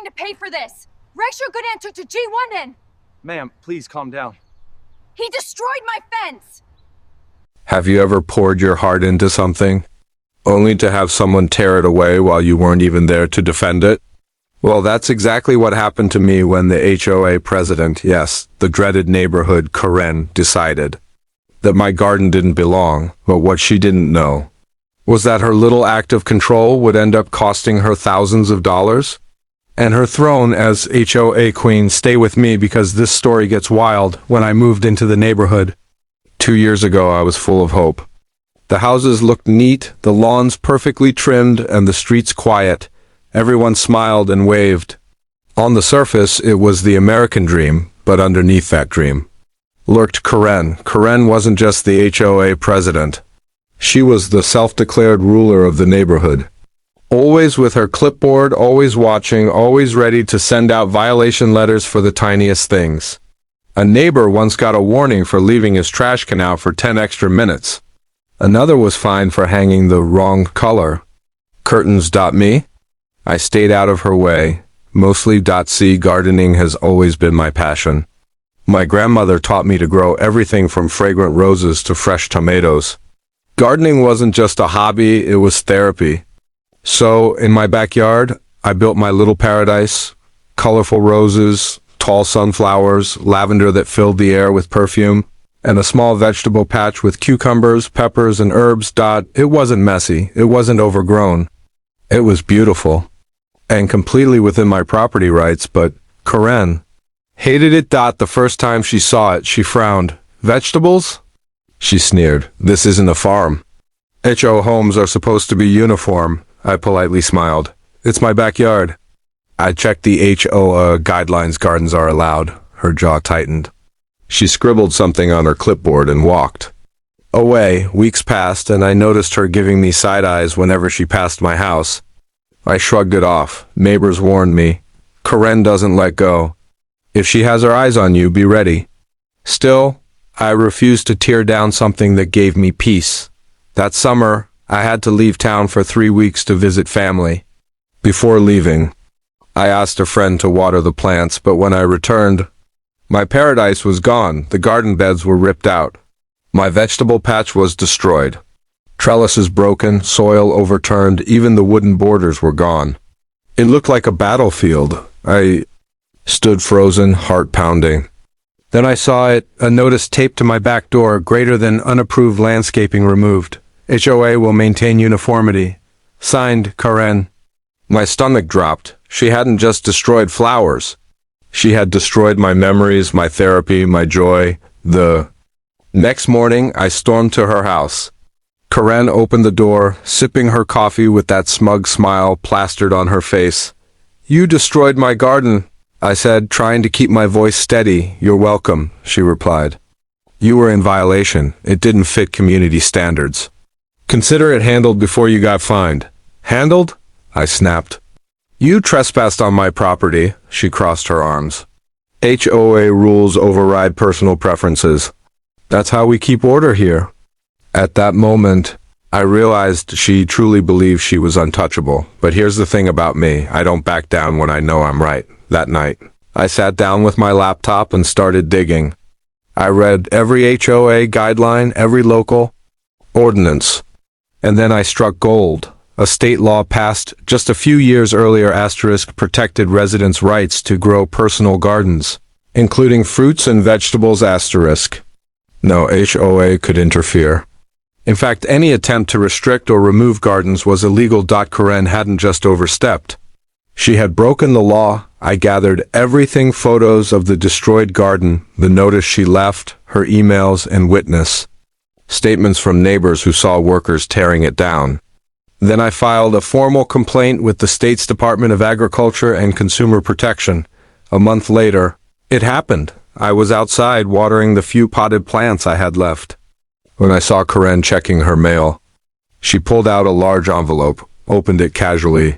to pay for this. Rex your good answer to G1 in. Ma'am, please calm down. He destroyed my fence. Have you ever poured your heart into something, only to have someone tear it away while you weren't even there to defend it? Well, that's exactly what happened to me when the HOA president, yes, the dreaded neighborhood Karen, decided that my garden didn't belong, but what she didn't know was that her little act of control would end up costing her thousands of dollars, and her throne as HOA queen. Stay with me because this story gets wild. When I moved into the neighborhood 2 years ago, I was full of hope. The houses looked neat, the lawns perfectly trimmed, and the streets quiet. Everyone smiled and waved. On the surface, it was the American dream, but underneath that dream lurked Karen. Karen wasn't just the HOA president. She was the self-declared ruler of the neighborhood. Always with her clipboard, always watching, always ready to send out violation letters for the tiniest things. A neighbor once got a warning for leaving his trash can out for 10 extra minutes. Another was fined for hanging the wrong color curtains. Me? I stayed out of her way. Mostly. C. Gardening has always been my passion. My grandmother taught me to grow everything from fragrant roses to fresh tomatoes. Gardening wasn't just a hobby, it was therapy. So, in my backyard, I built my little paradise. Colorful roses, tall sunflowers, lavender that filled the air with perfume, and a small vegetable patch with cucumbers, peppers, and herbs. It wasn't messy, it wasn't overgrown. It was beautiful, and completely within my property rights, but Karen hated it. The first time she saw it, she frowned. Vegetables? She sneered. This isn't a farm. HO homes are supposed to be uniform. I politely smiled. It's my backyard. I checked the HOA guidelines. Gardens are allowed. Her jaw tightened. She scribbled something on her clipboard and walked away. Weeks passed, and I noticed her giving me side eyes whenever she passed my house. I shrugged it off. Neighbors warned me. Karen doesn't let go. If she has her eyes on you, be ready. Still, I refused to tear down something that gave me peace. That summer, I had to leave town for 3 weeks to visit family. Before leaving, I asked a friend to water the plants, but when I returned, my paradise was gone. The garden beds were ripped out. My vegetable patch was destroyed. Trellises broken, soil overturned, even the wooden borders were gone. It looked like a battlefield. I stood frozen, heart pounding. Then I saw it, a notice taped to my back door, greater than unapproved landscaping removed. HOA will maintain uniformity. Signed, Karen. My stomach dropped. She hadn't just destroyed flowers. She had destroyed my memories, my therapy, my joy. The next morning, I stormed to her house. Karen opened the door, sipping her coffee with that smug smile plastered on her face. You destroyed my garden, I said, trying to keep my voice steady. You're welcome, she replied. You were in violation. It didn't fit community standards. Consider it handled before you got fined. Handled? I snapped. You trespassed on my property, she crossed her arms. HOA rules override personal preferences. That's how we keep order here. At that moment, I realized she truly believed she was untouchable. But here's the thing about me. I don't back down when I know I'm right. That night, I sat down with my laptop and started digging. I read every HOA guideline, every local ordinance. And then I struck gold. A state law passed just a few years earlier protected residents' rights to grow personal gardens, including fruits and vegetables. No HOA could interfere. In fact, any attempt to restrict or remove gardens was illegal. Karen hadn't just overstepped. She had broken the law. I gathered everything: photos of the destroyed garden, the notice she left, her emails, and witness statements from neighbors who saw workers tearing it down. Then I filed a formal complaint with the state's Department of Agriculture and Consumer Protection. A month later, it happened. I was outside watering the few potted plants I had left when I saw Karen checking her mail. She pulled out a large envelope, opened it casually,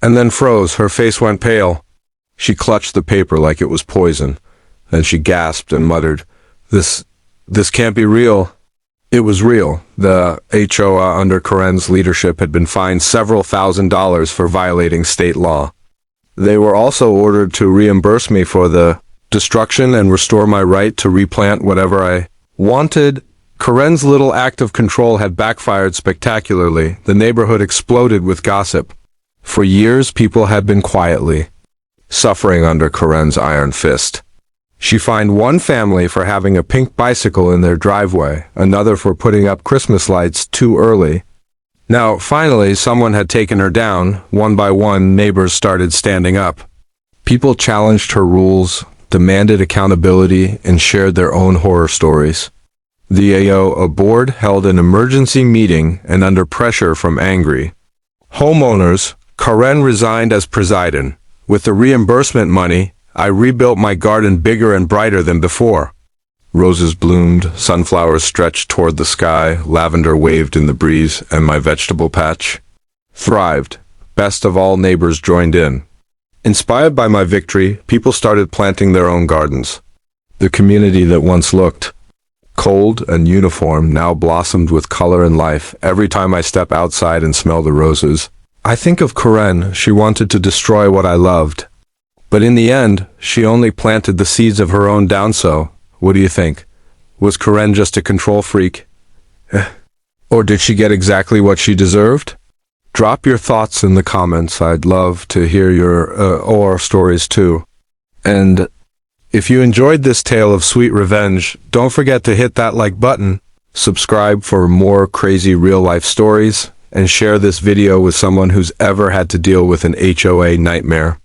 and then froze. Her face went pale. She clutched the paper like it was poison. Then she gasped and muttered, This can't be real." It was real. The HOA under Karen's leadership had been fined several $1,000s for violating state law. They were also ordered to reimburse me for the destruction and restore my right to replant whatever I wanted. Karen's little act of control had backfired spectacularly. The neighborhood exploded with gossip. For years, people had been quietly suffering under Karen's iron fist. She fined one family for having a pink bicycle in their driveway, another for putting up Christmas lights too early. Now, finally, someone had taken her down. One by one, neighbors started standing up. People challenged her rules, demanded accountability, and shared their own horror stories. The HOA board held an emergency meeting, and under pressure from angry homeowners, Karen resigned as president. With the reimbursement money, I rebuilt my garden bigger and brighter than before. Roses bloomed, sunflowers stretched toward the sky, lavender waved in the breeze, and my vegetable patch thrived. Best of all, neighbors joined in. Inspired by my victory, people started planting their own gardens. The community that once looked cold and uniform now blossomed with color and life. Every time I step outside and smell the roses, I think of Karen. She wanted to destroy what I loved. But in the end, she only planted the seeds of her own downsow. What do you think? Was Karen just a control freak? Or did she get exactly what she deserved? Drop your thoughts in the comments. I'd love to hear your or stories too. And if you enjoyed this tale of sweet revenge, don't forget to hit that like button, subscribe for more crazy real-life stories, and share this video with someone who's ever had to deal with an HOA nightmare.